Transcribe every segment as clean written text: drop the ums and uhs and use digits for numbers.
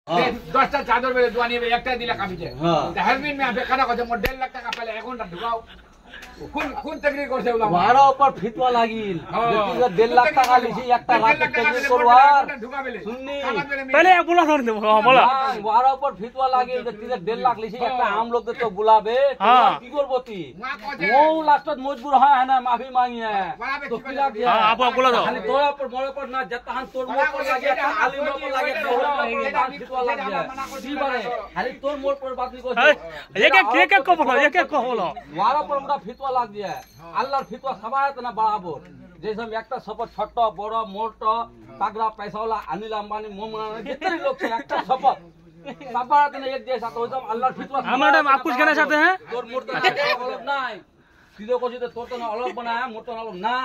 10টা চাদর বেলে দোয়া নিয়ে একটা দিলা কামিছে হেলমেট মে আপে কানা কথা মোর 1.5 লাখ টাকা পেলে একাউন্টটা ঢুকাও কোন তকরির করছে ওলা মারা উপর ফিতওয়া লাগিল যে 1.5 লাখ টাকা লিছি একটা লাখ তকরির করবার শুননি पहले बोला था ने बोला মারা উপর ফিতওয়া লাগিল যে 1.5 লাখ লিছি একটা আম লোক তো বুলাবে কি করব তুই ও লাস্টত মজবুর হয় না মাফি মাঙ্গিয়ে তো কি লাগ हां आप बोला दो খালি তোর উপর মোর উপর না যতহান তোর মোর উপর লাগে একটা আলিম উপর লাগে ফিতওয়া লাগে কি বারে খালি তোর মোর উপর বাত নি কইছ एक को बोलो एक को बोलो মারা উপর আমরা ফিতওয়া লাগ দিয়া আল্লাহর ফিতওয়া সবাইতে না বাড়াবো যেসব একটা শপথ ছোট বড় মোট তাগড়া পয়সাওয়ালা অনিল আম্বানি মোমনা जितने लोग हैं একটা শপথ সবাইতে না এক जैसा तो सब अल्लाह ফিতওয়া हम मैडम आप कुछ कहना चाहते हैं তোর মোট অলগ নাই তুই তো কইছিস তোর তো না অলগ বানায় মোট অলগ না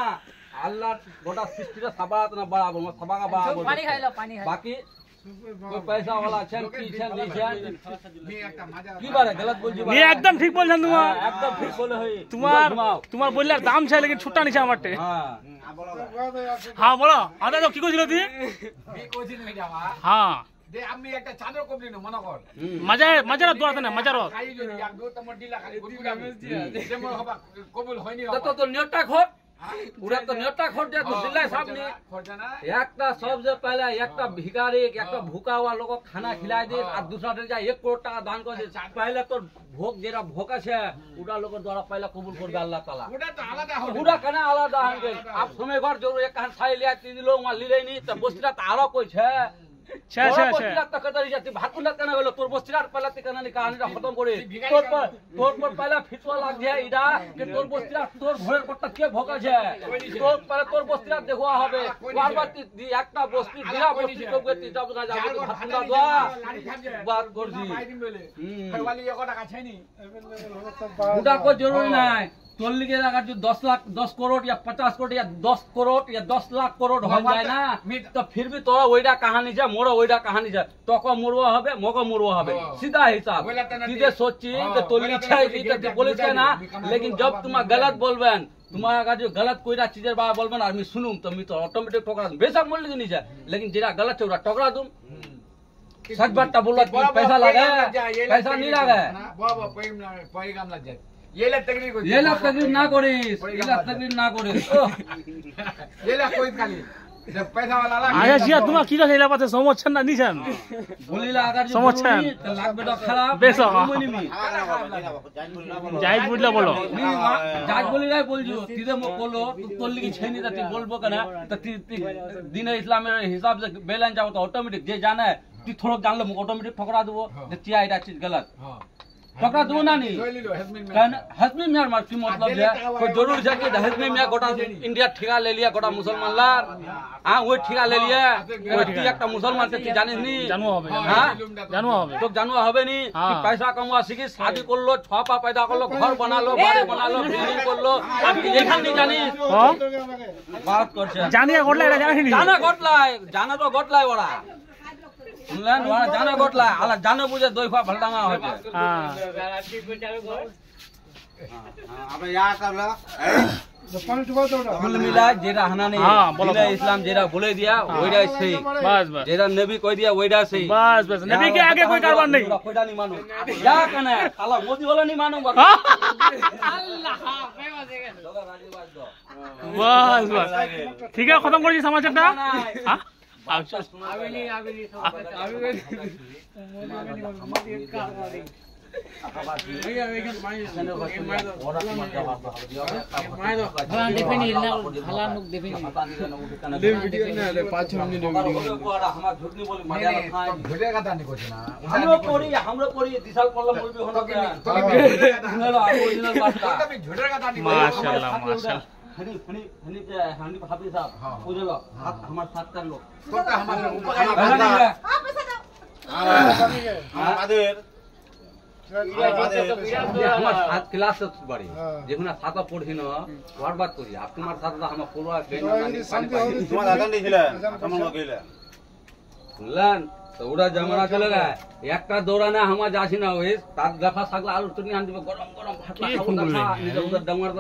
আল্লাহর গোটা সৃষ্টিটা সবাইতে না বাড়াবো সবাইকে বাড়াবো পানি খাইলো পানি বাকি कोई पैसा वाला छन की छन नहीं छन নি একটা মাজা की बात है गलत बोल जी ये एकदम ठीक बोल छन तुम्हार एकदम ठीक बोले है तुम्हार बोलले दाम छै लेकिन छुट्टा नहीं छै हमरटे हां हां बोलो आदा तो की কইছিল তুই বি কোচিং মে যাওয়া हां দে আমি একটা চাদর কমলি ন মনে কর মজা দোয়া না মজা রো খাই যদি এক দো তোমার দিলা খালি গুড়গুড়া যে মোর হবা কবুল হয়নি তো নেটা খোট पूरा तो नेता खोट दिया तो दिल्ली साहब ने খরচা না একটা सबसे पहले একটা ভিখারি একটা ভুকা हुआ लोग को खाना खिला दे और दूसरा दिन जा 1 करोड़ টাকা दान कर दे पहले तो भोग जेरा भोका छे उडा लोग द्वारा पहले कबूल कर दे अल्लाह ताला ওটা তো আলাদা হবে पूरा कना आलादा होंगे आप समय घर जरूर एक कहां छाई लिया 3 लोग वहां लिले नहीं तो बस्तीरा तारो कोई छे छे छे छे बस्तीरा तक कतरी जाती भात कुंडा कना गेलो तोर बस्तीरा पहले ते कना नि कहानी खत्म करे तोर पर पहले फितवा लाग गया इडा कि तोर बस्तीरा तोर घरेर पट्टा के भोका छे तोर पहले तोर बस्तीरा देखवा হবে বারবার তুই একটা বস্তি দিরা বস্তি তো গতি যাব না যাব ভাত কুंडा দোয়া বাত করজি ফেরওয়ালি 1 টাকা ছাইনি ওটা कोई जरूरी নাই তোর লিগে अगर जो 10 लाख 10 करोड़ या 50 करोड़ या 10 करोड़ या 10 लाख करोड़ हो जाए ना तो फिर भी तोरा ওইটা कहानी जा मोरा ওইটা कहानी जा তোকে মরবা হবে মগো মরবা হবে सीधा हिसाब सीधे सोची तो তোর ইচ্ছা এটা বলিস না लेकिन जब तुम गलत बोलবেন तुम्हारा अगर जो गलत कोईरा चीजेर बारे बोलবেন আর আমি শুনুম তো আমি তো অটোমেটিক ठोकरा दूं बेशक बोल ली नहीं लेकिन जेरा गलत है ओरा ठोकरा दूं सच बात बोला पैसा लगा पैसा नहीं लगा বাবা পয়গাম লাগ যায় येला तकरीर को येला तकरीर ना करिस येला तकरीर ना करिस येला कोई खाली जब पैसा वाला ला আচ্ছা জিয়া তোমার কি কথা এলাপাতে সমচ্ছন না নিছেন বলিলা আগার যে সমচ্ছন তো লাগবে তো খারাপ বেশো মনিমি জায়েজ বুঝলা বলো জাজ বলিলাই বলজু তিদে মো বলো তোর লাগি ছেনি তুই বলবো কেন তো দিন ইসলামের হিসাব से बैलेंस जाओ तो ऑटोमेटिक जे जाने তুই थोड़ा जान लो ऑटोमेटिक ठोकरा देबो যে চিয়া এটা चीज गलत हां ठोकरा दो ना नहीं हजमी मियां मार की मतलब है कोई जरूर है कि हजमी मियां गोटा इंडिया ठिका ले लिया गोटा मुसलमान ला हां वो ठिका ले लिया कोई ती একটা মুসলমান তে জানিস নি জানো হবে हां জানো হবে तो জানো হবে নি कि पैसा कमवा শিখি शादी করলো ছপা पैदा করলো ঘর বানালো বাড়ি বানালো বিল্ডিং করলো আপনি এখান নি জানিস হ্যাঁ बात করছে জানিয়া ঘটলা এটা জানিস নি জানা তো ঘটলাই ওরা শুনলেন ওরা জানা ঘটলাই আলা জানো বুঝে দইফা ভালডাঙ্গা হচ্ছে হ্যাঁ আমরা ইয়া করলা कुल मिला जेरा हना नहीं बोला इस्लाम जेरा बोले दिया वहीरा सही बस बस जेरा नबी कह दिया वहीरा सही बस बस नबी के आगे कोई कारवान नहीं कोईटा नहीं मानो क्या कहना है साला मोदी वाला नहीं मानूंगा আল্লাহ बस बस ठीक है खत्म कर दी समाचारটা हां আবেলি भैया वेगन डिफेंड हिलना हला नुक डिफेंड ले वीडियो ना ले 5 मिनट वीडियो हमरा झूठ नहीं बोली मजा रखा झूठे का नहीं कुछ ना हमरो कोरी दिशाल पल्ला बोल भी होना के ओरिजिनल बात का तभी झूठे का नहीं माशाल्लाह माशाल्लाह हनी हाफिज साहब पूछ लो हमारे साथ कर लो तो हमारे ऊपर আমাদের আমার 7 ক্লাস বাড়ি যেখানে 7 পড়ি না বরবাদ করি আর তোমার সাথে আমার পুরো তোমার দাদা নিছিলেন কেমন গেলে শুনলেন তো ওরা জামানা চলে গেছে একটা দৌড়ানে আমার যাসি না ওই তার দেখা থাকলে আলু চটনি আন দিবে গরম গরম ভাত খাবো নিজে ওদের ডামার